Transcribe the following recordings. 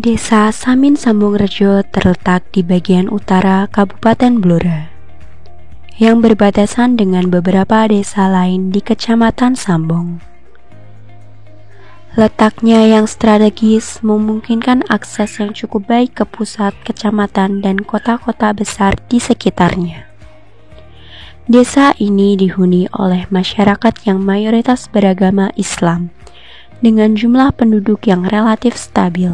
Desa Samin Sambungrejo terletak di bagian utara Kabupaten Blora, yang berbatasan dengan beberapa desa lain di Kecamatan Sambong. Letaknya yang strategis memungkinkan akses yang cukup baik ke pusat kecamatan dan kota-kota besar di sekitarnya. Desa ini dihuni oleh masyarakat yang mayoritas beragama Islam, dengan jumlah penduduk yang relatif stabil.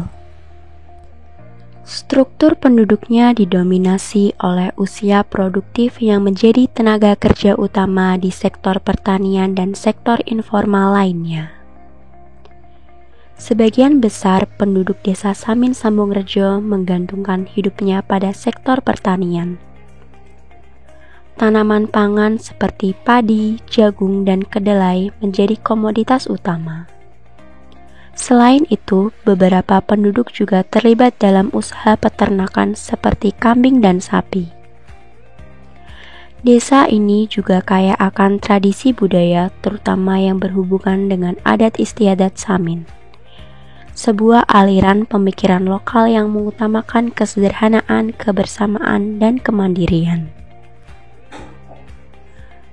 Struktur penduduknya didominasi oleh usia produktif yang menjadi tenaga kerja utama di sektor pertanian dan sektor informal lainnya. Sebagian besar penduduk desa Samin Sambungrejo menggantungkan hidupnya pada sektor pertanian. Tanaman pangan seperti padi, jagung, dan kedelai menjadi komoditas utama. Selain itu, beberapa penduduk juga terlibat dalam usaha peternakan seperti kambing dan sapi. Desa ini juga kaya akan tradisi budaya, terutama yang berhubungan dengan adat istiadat Samin. Sebuah aliran pemikiran lokal yang mengutamakan kesederhanaan, kebersamaan, dan kemandirian.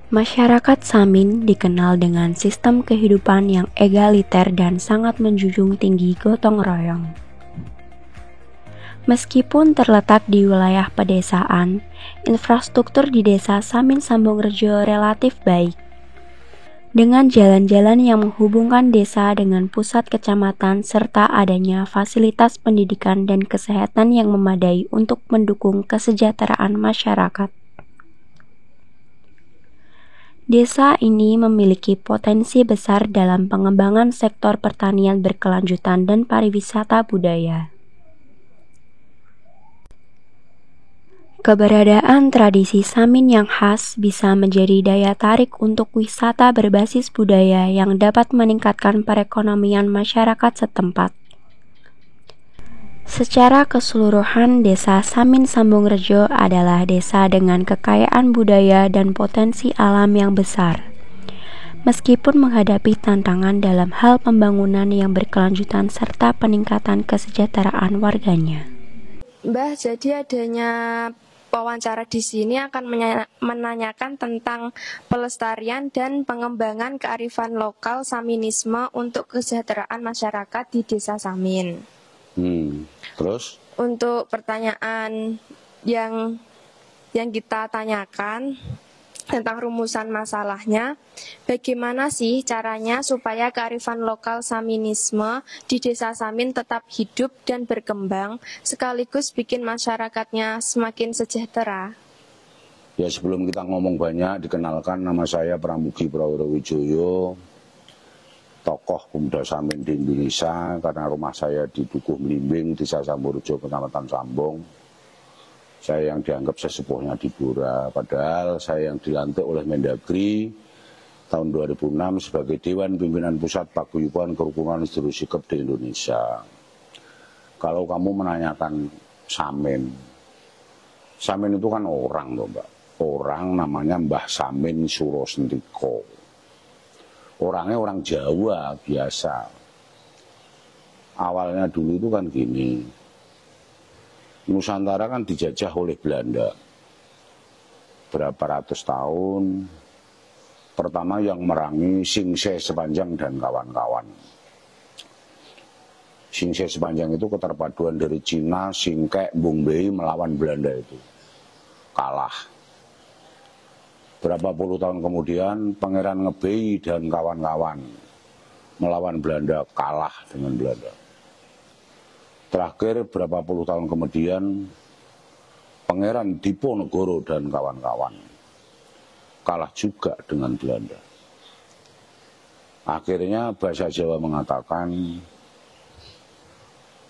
Masyarakat Samin dikenal dengan sistem kehidupan yang egaliter dan sangat menjunjung tinggi gotong royong. Meskipun terletak di wilayah pedesaan, infrastruktur di desa Samin Sambungrejo relatif baik. Dengan jalan-jalan yang menghubungkan desa dengan pusat kecamatan serta adanya fasilitas pendidikan dan kesehatan yang memadai untuk mendukung kesejahteraan masyarakat. Desa ini memiliki potensi besar dalam pengembangan sektor pertanian berkelanjutan dan pariwisata budaya. Keberadaan tradisi Samin yang khas bisa menjadi daya tarik untuk wisata berbasis budaya yang dapat meningkatkan perekonomian masyarakat setempat. Secara keseluruhan, desa Samin Sambungrejo adalah desa dengan kekayaan budaya dan potensi alam yang besar. Meskipun menghadapi tantangan dalam hal pembangunan yang berkelanjutan serta peningkatan kesejahteraan warganya. Mbah, jadi adanya wawancara di sini akan menanyakan tentang pelestarian dan pengembangan kearifan lokal Saminisme untuk kesejahteraan masyarakat di Desa Samin. Terus? Untuk pertanyaan yang kita tanyakan tentang rumusan masalahnya, bagaimana sih caranya supaya kearifan lokal Saminisme di Desa Samin tetap hidup dan berkembang, sekaligus bikin masyarakatnya semakin sejahtera? Ya, sebelum kita ngomong banyak, dikenalkan nama saya Pramugi Prawirawijoyo, tokoh pemuda Samin di Indonesia, karena rumah saya di Dukuh Melimbing, Desa Sambungrejo, Kecamatan Sambong. Saya yang dianggap sesepuhnya di Blora, padahal saya yang dilantik oleh Mendagri tahun 2006 sebagai Dewan Pimpinan Pusat Paguyuban Kerukunan Sedulur Sikep di Indonesia. Kalau kamu menanyakan Samin, Samin itu kan orang loh Mbak, orang namanya Mbah Samin Surosentiko. Orangnya orang Jawa biasa. Awalnya dulu itu kan gini, Nusantara kan dijajah oleh Belanda berapa ratus tahun. Pertama yang merangi Singse Sepanjang dan kawan-kawan. Singse Sepanjang itu keterpaduan dari Cina, Singkek, Bungbei melawan Belanda itu. Kalah. Berapa puluh tahun kemudian Pangeran Ngebei dan kawan-kawan melawan Belanda, kalah dengan Belanda. Terakhir berapa puluh tahun kemudian Pangeran Diponegoro dan kawan-kawan kalah juga dengan Belanda. Akhirnya bahasa Jawa mengatakan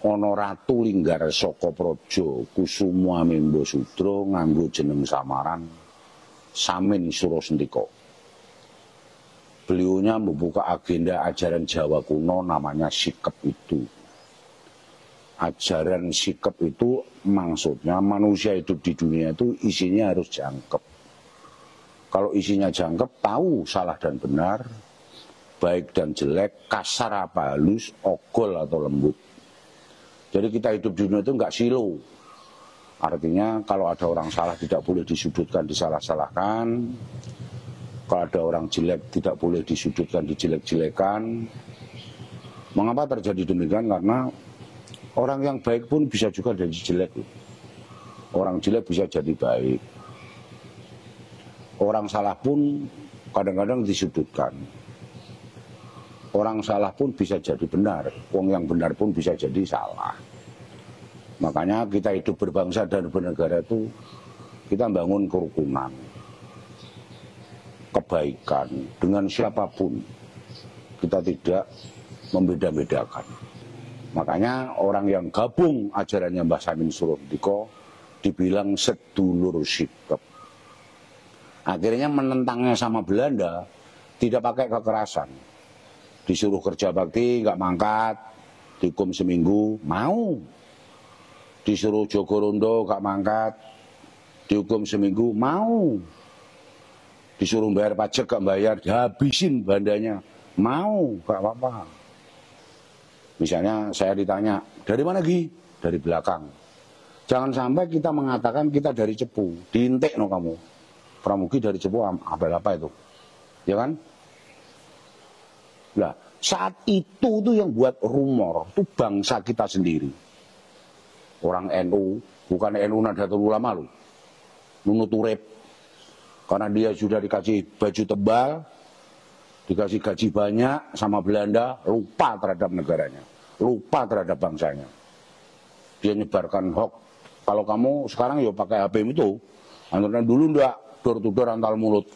ana ratu linggar saka praja Kusuma Mimbo Sudra nganggo jeneng samaran Samin Surosentiko. Beliaunya membuka agenda ajaran Jawa kuno namanya sikep itu. Ajaran sikep itu maksudnya manusia hidup di dunia itu isinya harus jangkep. Kalau isinya jangkep, tahu salah dan benar, baik dan jelek, kasar apa halus, ogol atau lembut. Jadi kita hidup di dunia itu nggak silo. Artinya kalau ada orang salah tidak boleh disudutkan, disalah-salahkan. Kalau ada orang jelek tidak boleh disudutkan, dijelek-jelekan. Mengapa terjadi demikian? Karena orang yang baik pun bisa juga jadi jelek. Orang jelek bisa jadi baik. Orang salah pun kadang-kadang disudutkan. Orang salah pun bisa jadi benar. Wong yang benar pun bisa jadi salah. Makanya kita hidup berbangsa dan bernegara itu kita bangun kerukunan, kebaikan dengan siapapun. Kita tidak membeda-bedakan. Makanya orang yang gabung ajarannya Mbah Samin Surandika dibilang sedulur sikap. Akhirnya menentangnya sama Belanda tidak pakai kekerasan. Disuruh kerja bakti nggak mangkat, dihukum seminggu mau. Disuruh Jogorondo nggak mangkat, dihukum seminggu mau. Disuruh bayar pajak nggak bayar, dihabisin bandanya mau, nggak apa-apa. Misalnya saya ditanya, dari mana Gi? Dari belakang. Jangan sampai kita mengatakan kita dari Cepu, diintek no kamu. Pramugi dari Cepu apa itu? Ya kan? Nah, saat itu tuh yang buat rumor, itu bangsa kita sendiri. Orang NU, bukan NU Nahdlatul Ulama loh. Nunut Urip. Karena dia sudah dikasih baju tebal, dikasih gaji banyak sama Belanda, lupa terhadap negaranya, lupa terhadap bangsanya. Dia nyebarkan hoax. Kalau kamu sekarang ya pakai HP itu, antaranya dulu ndak door to door antal mulut.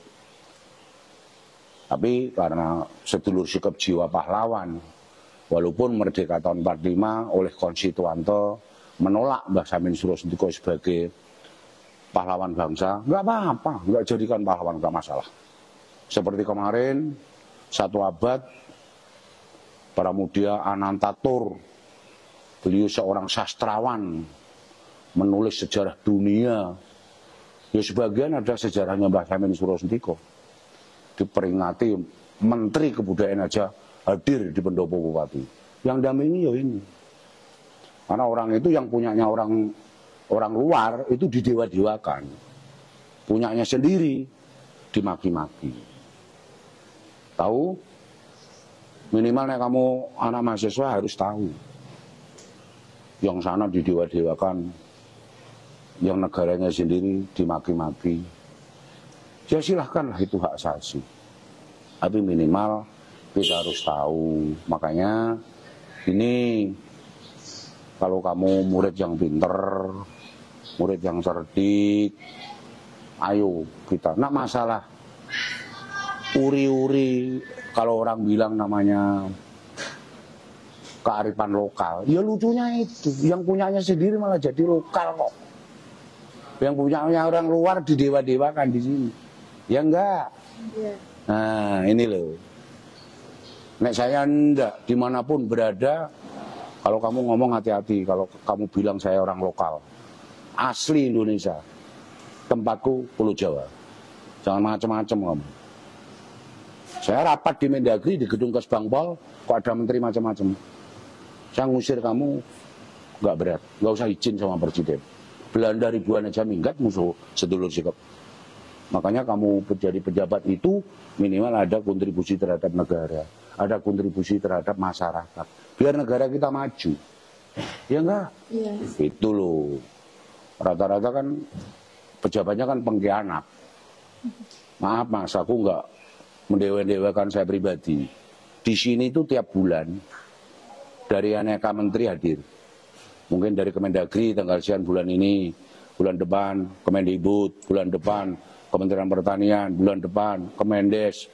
Tapi karena sedulur sikap jiwa pahlawan, walaupun merdeka tahun 45 oleh konstituante menolak Mbah Samin Surandika sebagai pahlawan bangsa, nggak apa-apa, nggak jadikan pahlawan, nggak masalah. Seperti kemarin, 1 abad, Pramudia Anantatur, beliau seorang sastrawan, menulis sejarah dunia. Ya sebagian ada sejarahnya Mbah Samin Surandika. Diperingati Menteri Kebudayaan aja hadir di pendopo bupati. Yang dampingi ya ini. Karena orang itu yang punyanya orang luar itu didewa-dewakan. Punyanya sendiri dimaki-maki. Tahu? Minimalnya kamu anak mahasiswa harus tahu. Yang sana didewa-dewakan, yang negaranya sendiri dimaki-maki. Ya silahkanlah, itu hak asasi. Tapi minimal kita harus tahu. Makanya ini kalau kamu murid yang pinter, murid yang cerdik, ayo kita. Nah masalah uri-uri, kalau orang bilang namanya kearifan lokal, ya lucunya itu, yang punyanya sendiri malah jadi lokal kok. Yang punyanya orang luar didewa-dewakan di sini. Ya enggak? Yeah. Nah ini loh. Nek saya enggak, dimanapun berada, kalau kamu ngomong hati-hati, kalau kamu bilang saya orang lokal, asli Indonesia, tempatku Pulau Jawa. Jangan macam-macam kamu. Saya rapat di Mendagri, di gedung Kesbangpol, kok ada menteri macam-macam. Saya ngusir kamu, nggak berat, nggak usah izin sama presiden. Belanda ribuan aja minggat musuh sedulur sikap. Makanya kamu menjadi pejabat itu minimal ada kontribusi terhadap negara, ada kontribusi terhadap masyarakat. Biar negara kita maju. Ya enggak? Iya. Itu loh. Rata-rata kan pejabatnya kan pengkhianat. Maaf mas, aku enggak mendewa-dewakan saya pribadi. Di sini itu tiap bulan dari aneka menteri hadir. Mungkin dari Kemendagri tanggal sekian bulan ini, bulan depan Kemendikbud, bulan depan Kementerian Pertanian, bulan depan Kemendes.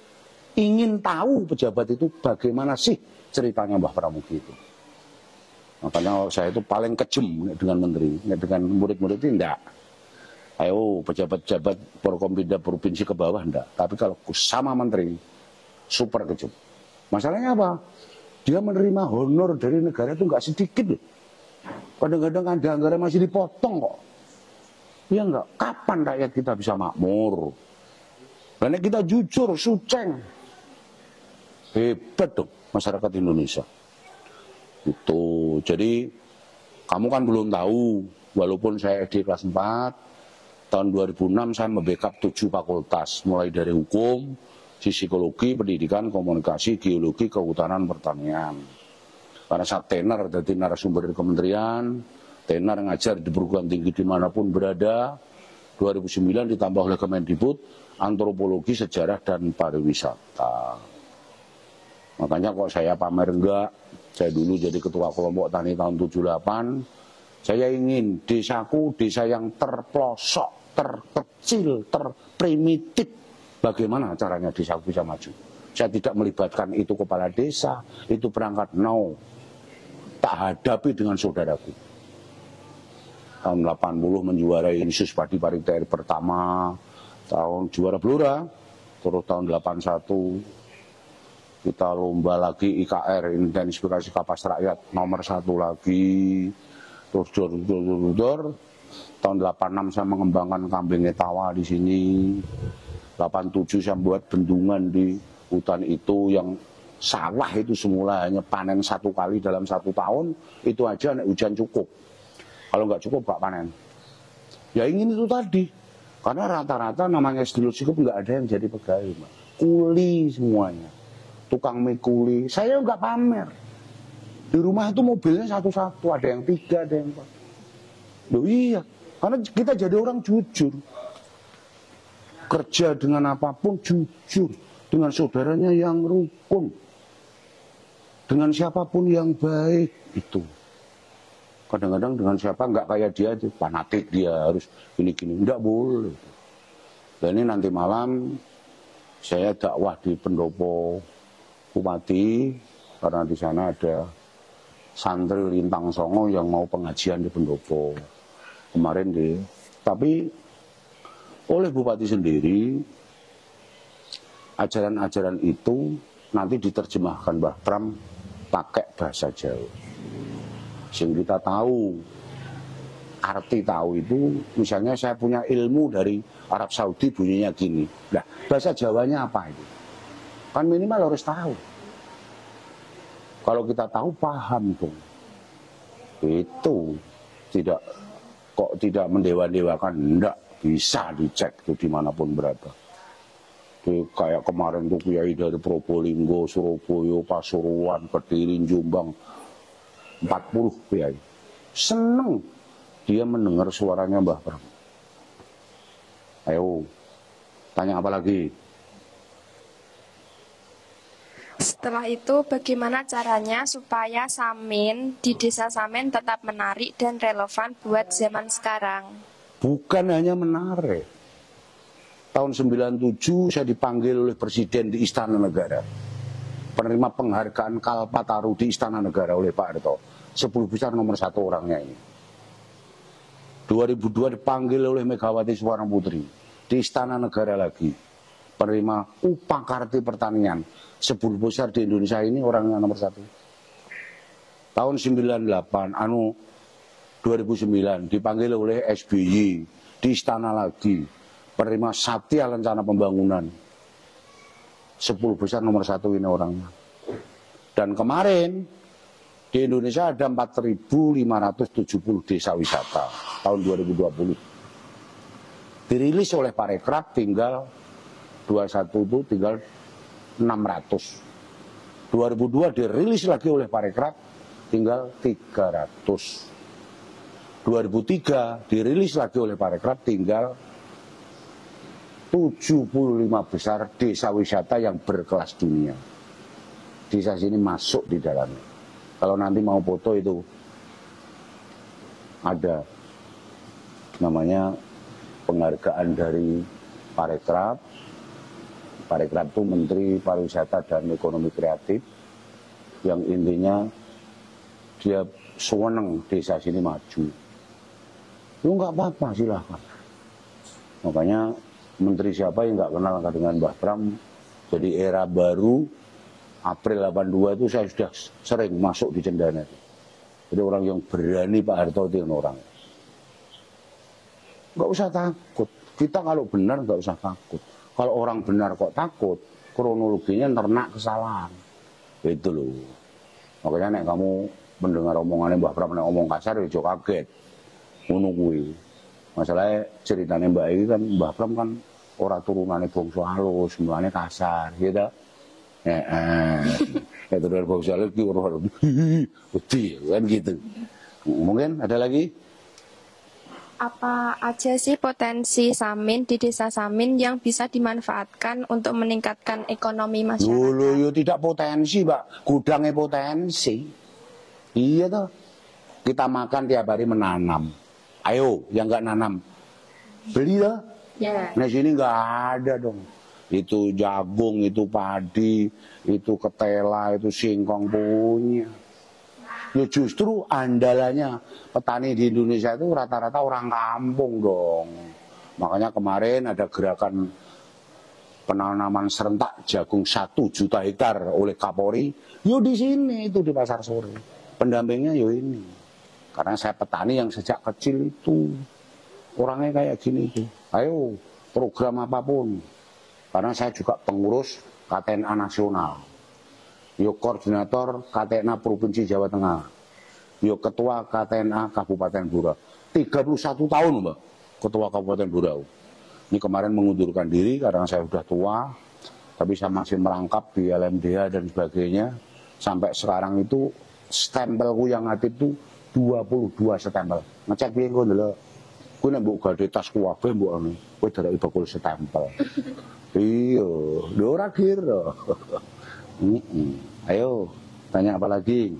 Ingin tahu pejabat itu bagaimana sih ceritanya Mbah Pramugi itu. Makanya saya itu paling kejem dengan menteri, dengan murid-murid itu enggak. Ayo pejabat-pejabat Forkompinda provinsi ke bawah enggak. Tapi kalau sama menteri, super kejem. Masalahnya apa? Dia menerima honor dari negara itu enggak sedikit loh. Kadang-kadang ada anggaran masih dipotong kok. Ya enggak, kapan rakyat kita bisa makmur? Karena kita jujur, suceng. Hebat dong masyarakat Indonesia. Itu. Jadi Kamu kan belum tahu, walaupun saya di kelas 4, tahun 2006 saya membackup 7 fakultas, mulai dari hukum, psikologi, pendidikan, komunikasi, geologi, kehutanan, pertanian. Karena saya tenar, jadi narasumber di kementerian, tenar ngajar di perguruan tinggi dimanapun berada, 2009 ditambah oleh Kemendikbud, antropologi, sejarah, dan pariwisata. Makanya kok saya pamer enggak, saya dulu jadi ketua kelompok tani tahun 78, saya ingin desaku, desa yang terpelosok, terkecil, terprimitif. Bagaimana caranya desaku bisa maju? Saya tidak melibatkan itu kepala desa, itu perangkat, no. Tak hadapi dengan saudaraku. Tahun 80 menjuarai Insus Padi Pariter pertama, tahun juara Blora, terus tahun 81 kita lomba lagi IKR, intensifikasi kapas rakyat nomor 1 lagi, terus tahun 86 saya mengembangkan kambing etawa di sini, 87 saya buat bendungan di hutan itu yang sawah itu semula hanya panen 1 kali dalam 1 tahun, itu aja nek hujan cukup, kalau nggak cukup nggak panen. Ya ingin itu tadi, karena rata-rata namanya sedulur cukup nggak ada yang jadi pegawai, Mbak. Kuli semuanya. Tukang mie kuli, saya nggak pamer. Di rumah itu mobilnya satu-satu, ada yang 3, ada yang 4. Loh iya, karena kita jadi orang jujur. Kerja dengan apapun jujur, dengan saudaranya yang rukun, dengan siapapun yang baik itu. Kadang-kadang dengan siapa nggak kayak dia, fanatik dia harus gini-gini, nggak boleh. Dan ini nanti malam saya dakwah di pendopo Bupati, karena di sana ada santri Lintang Songo yang mau pengajian di pendopo kemarin tapi oleh Bupati sendiri ajaran-ajaran itu nanti diterjemahkan Mbah Pram pakai bahasa Jawa, sehingga kita tahu arti tahu itu. Misalnya saya punya ilmu dari Arab Saudi bunyinya gini, nah bahasa Jawanya apa itu? Kan minimal harus tahu. Kalau kita tahu, paham tuh. Itu tidak kok tidak mendewa-dewakan, enggak, bisa dicek tuh dimanapun berada. Kayak kemarin tuh kiai dari Probolinggo, Surabaya, Pasuruan, Kediri, Jombang, 40 kiai. Seneng dia mendengar suaranya Mbah Pram. Ayo, tanya apa lagi? Setelah itu, bagaimana caranya supaya Samin di desa Samin tetap menarik dan relevan buat zaman sekarang? Bukan hanya menarik. Tahun 97 saya dipanggil oleh Presiden di Istana Negara. Penerima penghargaan Kalpataru di Istana Negara oleh Pak Harto. 10 besar nomor 1 orangnya ini. 2002 dipanggil oleh Megawati Soekarno Putri di Istana Negara lagi. Penerima upah karti pertanian. 10 besar di Indonesia ini orangnya nomor 1. Tahun 98, 2009 dipanggil oleh SBY di Istana lagi. Penerima Satya Lencana Pembangunan. 10 besar nomor 1 ini orangnya. Dan kemarin di Indonesia ada 4.570 desa wisata tahun 2020. Dirilis oleh Parekraf tinggal 21 itu tinggal 600. 2002 dirilis lagi oleh Parekraf tinggal 300. 2003 dirilis lagi oleh Parekraf tinggal 75 besar desa wisata yang berkelas dunia. Desa sini masuk di dalamnya. Kalau nanti mau foto itu ada namanya penghargaan dari Parekraf. Parekraf itu Menteri Pariwisata dan Ekonomi Kreatif, yang intinya dia seneng desa sini maju. Itu nggak apa-apa, silahkan. Makanya menteri siapa yang nggak kenal dengan Mbah Pram. Jadi era baru April 82 itu saya sudah sering masuk di Cendana. Jadi orang yang berani Pak Harto itu orang. Nggak usah takut. Kita kalau benar nggak usah takut. Kalau orang benar kok takut, kronologinya ternak kesalahan. Itu loh. Makanya nek kamu mendengar omongannya Mbah Pram nek omong kasar ya kaget. Ngono kuwi. Masalahnya ceritanya Mbak ini kan Mbah Pram kan ora turunane bangsa halus, mulane kasar, gitu. Itu dari bangsa halus ki ora wedi kan gitu. Mungkin ada lagi? Apa aja sih potensi Samin di desa Samin yang bisa dimanfaatkan untuk meningkatkan ekonomi masyarakat? Dulu yo tidak potensi, Mbak. Gudangnya potensi. Iya toh. Kita makan tiap hari menanam. Ayo, yang nggak nanam beli lah. Ya. Nah sini nggak ada dong. Itu jagung, itu padi, itu ketela, itu singkong punya. Ya justru andalannya petani di Indonesia itu rata-rata orang kampung dong. Makanya kemarin ada gerakan penanaman serentak jagung 1 juta hektar oleh Kapolri. Yo di sini itu di Pasar Sore. Pendampingnya yo ini. Karena saya petani yang sejak kecil itu orangnya kayak gini tuh. Ayo program apapun. Karena saya juga pengurus KTNA nasional. Yo koordinator KTNA Provinsi Jawa Tengah. Yo ketua KTNA Kabupaten Burau. 31 tahun Mbak ketua Kabupaten Burau. Ini kemarin mengundurkan diri karena saya sudah tua. Tapi saya masih merangkap di LMDH dan sebagainya. Sampai sekarang itu stempelku yang aktif itu 22 stempel. Ngecek piye engko ndelok. Kuwi nek mbok gadhe tas kuwabe mbok anu, kowe dereki bakul stempel. Iya, lho ora kira. Ayo, tanya apa lagi?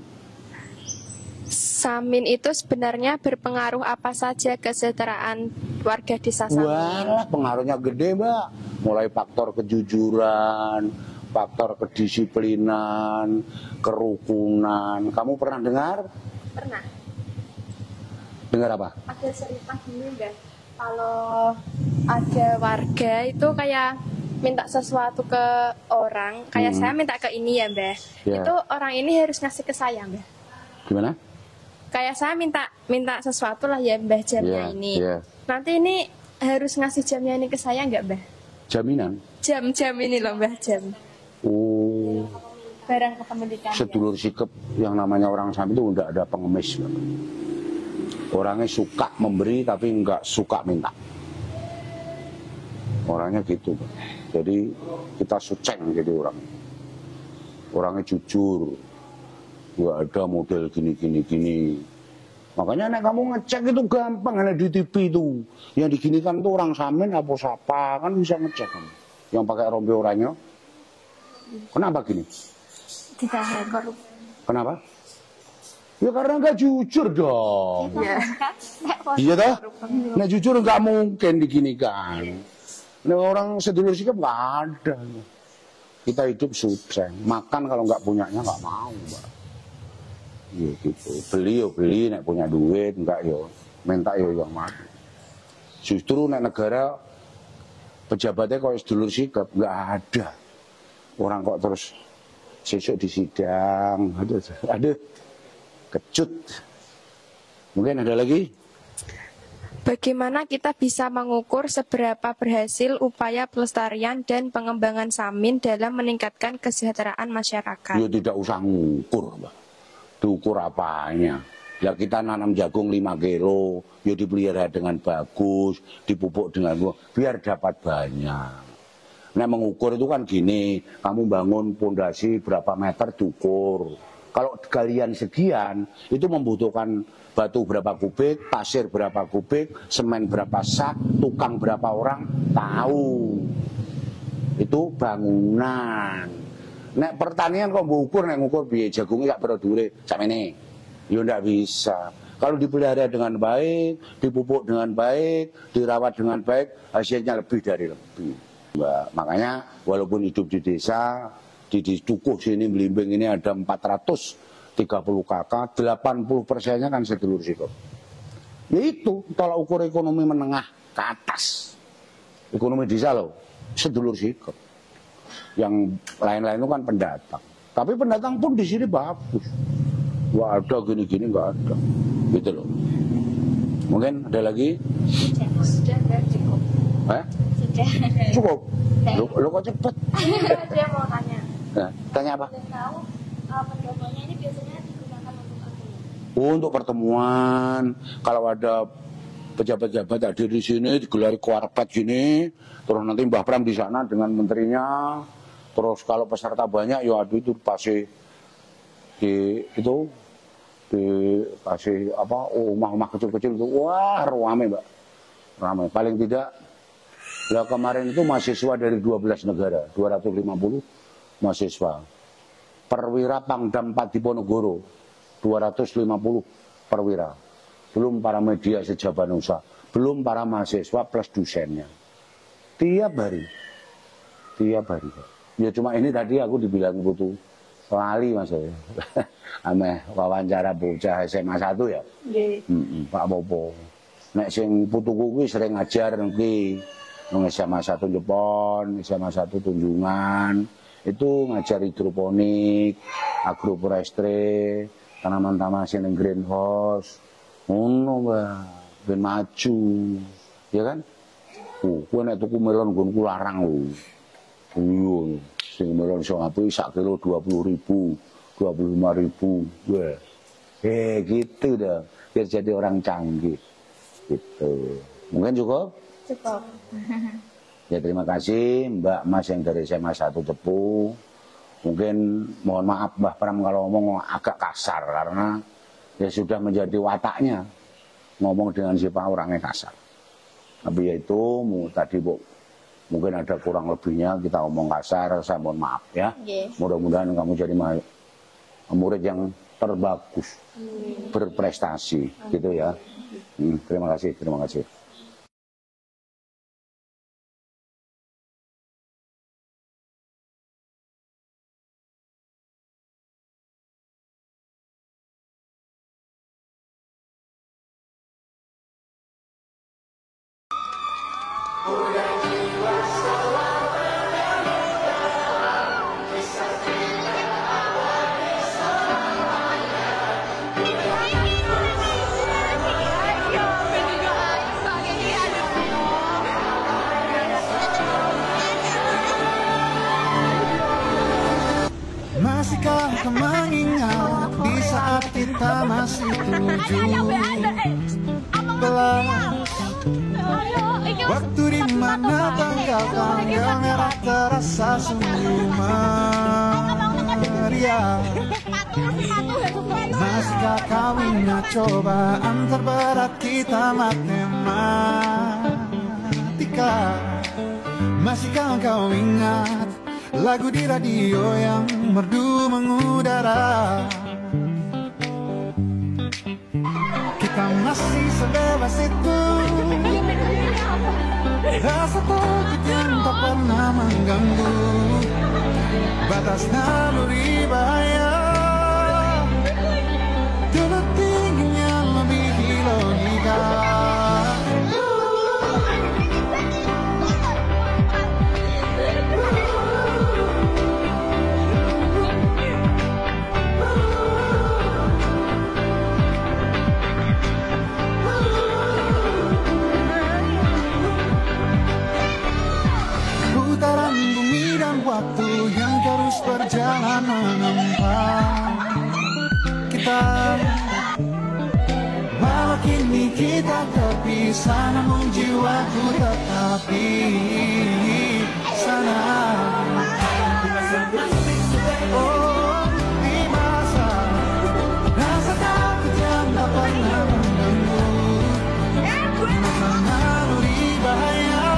Samin itu sebenarnya berpengaruh apa saja kesejahteraan warga desa Samin? Wah, pengaruhnya gede, Mbak. Mulai faktor kejujuran, faktor kedisiplinan, kerukunan. Kamu pernah dengar? Pernah. Dengar apa? Ada cerita gini Mbak, kalau ada warga itu kayak minta sesuatu ke orang, kayak saya minta ke ini ya Mbak, itu orang ini harus ngasih ke saya Mbak. Gimana? Kayak saya minta sesuatu lah ya Mbak, jamnya ini. Nanti ini harus ngasih jamnya ini ke saya nggak Mbak? Jaminan? Jam ini loh Mbak, jam. Oh. Barang kepemilikan. Sedulur sikep yang namanya orang Samin itu enggak ada pengemis. Mbak. Orangnya suka memberi tapi enggak suka minta. Orangnya gitu. Jadi kita suceng jadi orang. Orangnya jujur. Enggak ada model gini. Makanya nek kamu ngecek itu gampang, ada di TV itu. Yang diginikan tuh orang Samin apa siapa kan bisa ngecek kamu. Yang pakai rompi oranye. Kenapa gini? Tidak korup. Kenapa? Ya karena nggak jujur dong. Iya toh? Nah jujur nggak mungkin diginikan. Nah orang sedulur sikap nggak ada. Kita hidup sukses. Makan kalau nggak punyanya nggak mau, Mbak. Iya gitu. Beli, nek punya duit, enggak yo. Minta yo yang mati. Justru nek negara pejabatnya kalau sedulur sikap nggak ada. Orang kok terus sesuk di sidang, aduh. Kecut. Mungkin ada lagi? Bagaimana kita bisa mengukur seberapa berhasil upaya pelestarian dan pengembangan Samin dalam meningkatkan kesejahteraan masyarakat? Ya tidak usah ngukur, Mbak. Diukur apanya? Ya kita nanam jagung 5 kilo, ya dipelihara dengan bagus, dipupuk dengan biar dapat banyak. Nah mengukur itu kan gini, kamu bangun pondasi berapa meter diukur. Kalau galian sekian, itu membutuhkan batu berapa kubik, pasir berapa kubik, semen berapa sak, tukang berapa orang, tahu. Itu bangunan. Nek pertanian kok ngukur, nek ngukur biaya jagungnya gak berdure, sama ini. Ya ndak bisa. Kalau dipelihara dengan baik, dipupuk dengan baik, dirawat dengan baik, hasilnya lebih dari lebih. Mbak, makanya walaupun hidup di desa, di Dukuh sini Blimbing ini ada 430 kakak, 80%-nya kan sedulur sikap. Ya itu, tolak ukur ekonomi menengah ke atas. Ekonomi desa loh, sedulur sikap. Yang lain-lain itu kan pendatang. Tapi pendatang pun di sini bagus. Wah ada gini-gini nggak ada. Gitu loh. Mungkin ada lagi? Sudah cukup. Sudah. Cukup? Lo kok cepet? Dia mau tanya. Nah, tanya apa? Tahu pendoponya ini biasanya digunakan untuk apa ya? untuk pertemuan. Kalau ada pejabat-pejabat hadir di sini, digelar kuartet gini, terus nanti Mbah Pram di sana dengan menterinya. Terus kalau peserta banyak, ya aduh itu pasti dikasih apa, rumah-rumah kecil-kecil itu, wah rame Mbak, ramai. Paling tidak, ya kemarin itu mahasiswa dari 12 negara, 250 mahasiswa. Perwira Pangdam 4 Diponegoro, 250 perwira. Belum para media sejabanusa, belum para mahasiswa plus dosennya. Tiap hari. Ya cuma ini tadi aku dibilang butuh lali mas ya. Ame wawancara bocah SMA 1 ya. Pak Popo. Nek sing putuku kuwi sering ngajar niki nang SMA 1 Jepon, SMA 1 Tunjungan. Itu ngajar hidroponik, agroforestry, tanaman-tanaman sing greenhouse. Ngono, Mbak. Ben maju. Ya kan? Kowe nek tuku melon nggonku larang lho. Iya, sing melon sing apik sak kilo 20.000, 25.000. Wah. Gitu dah. Biar jadi orang canggih. Gitu. Mungkin cukup? Cukup. Ya terima kasih Mbak Mas yang dari SMA 1 Cepu. Mungkin mohon maaf Mbah Pram kalau ngomong agak kasar karena ya sudah menjadi wataknya ngomong dengan siapa orangnya kasar. Tapi ya itu tadi Bu, mungkin ada kurang lebihnya kita ngomong kasar, saya mohon maaf ya. Mudah-mudahan kamu jadi murid yang terbagus, berprestasi gitu ya. Terima kasih, terima kasih. Masihkah kau mengingat di saat kita masih 17? Waktu di mana tanggal-tanggal merah terasa sungguh meriah. Masihkah kau ingat cobaan terberat kita matematika? Masihkah kau ingat lagu di radio yang merdu mengudara? Kita masih sebebas itu, rasa takut yang tak pernah mengganggu, batas naluri bahaya, dulu tingginya melebihi logika. Putaran bumi dan waktu yang terus berjalan menempa kita. Walau kini kita terpisah, namun jiwaku tetap di sana. Oh, di masa rasa takut yang tak pernah mengganggu, masa naluri bahaya,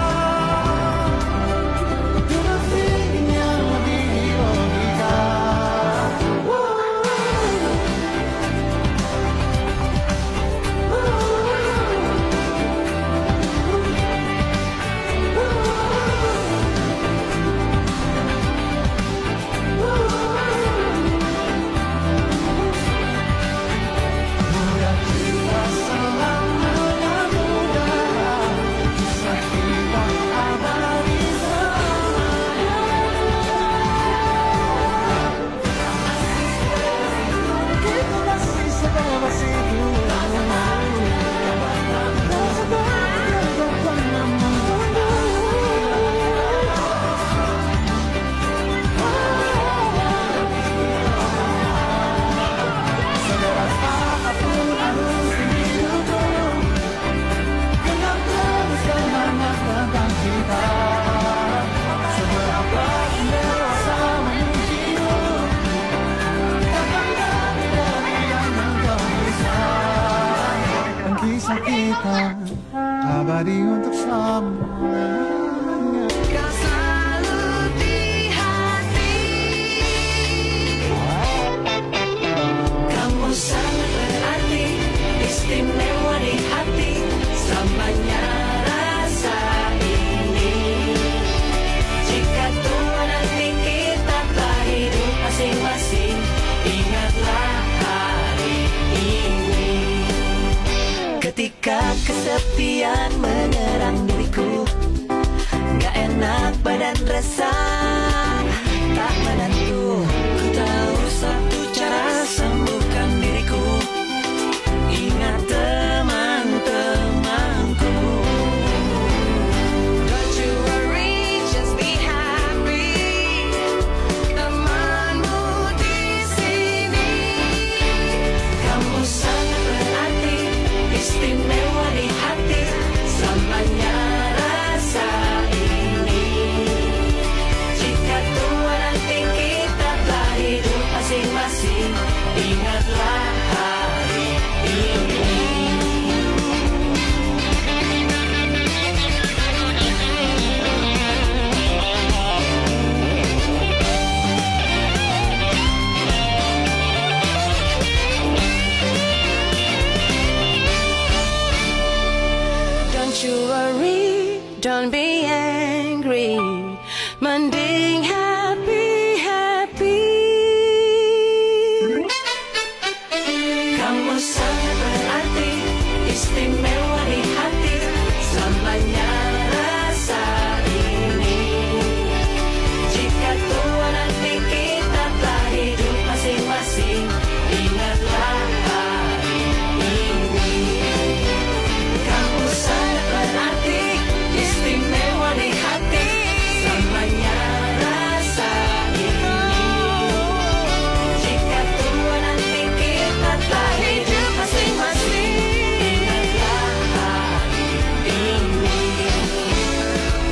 jadi untuk selamanya. Kau selalu di hati. Kamu sangat berarti, istimewa di hati. Selamanya rasa ini. Jika tua nanti kita telah hidup masing-masing, ingatlah hari ini. Ketika kesepian menyerang diriku, gak enak badan resah, tak menentu. Ku tahu satu cara sembuhkan diriku. Ingat teman-temanku. Don't you worry, just be happy. Temanmu di sini. Kamu sangat berarti, istimewa di hati. Selamanya rasa ini. Jika tua nanti kita telah hidup masing-masing, ingatlah hari ini. Don't you worry, don't be angry. Mending happy. Kamu sangat berarti, istimewa di hati. Selamanya rasa ini. Jika tua nanti kita telah hidup masing-masing, ingatlah hari ini. Kamu sangat berarti, istimewa di hati. Selamanya rasa ini. Jika tua nanti kita telah hidup masing-masing, ingatlah hari ini.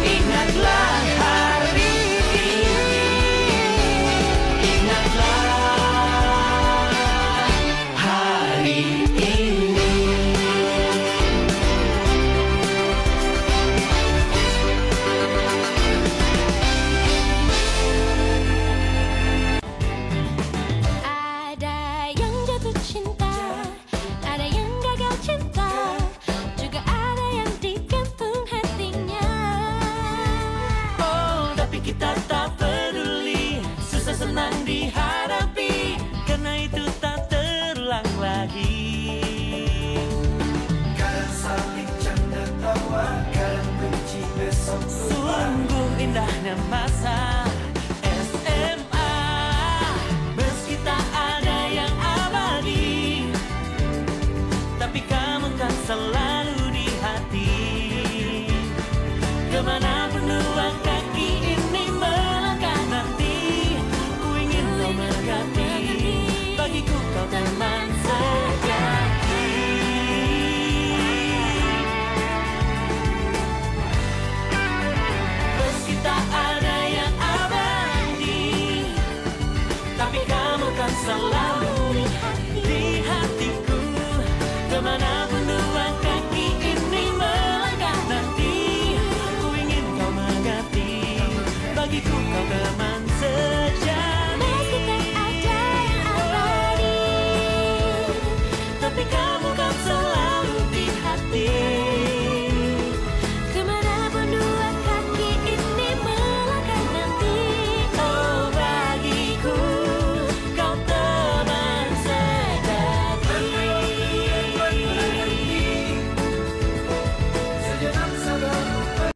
Ingatlah hari ini. Ingatlah hari ini. Ada yang jatuh cinta, ada yang gagal cinta, juga ada yang digantung hatinya. Oh, tapi kita tak peduli, susah senang di hati.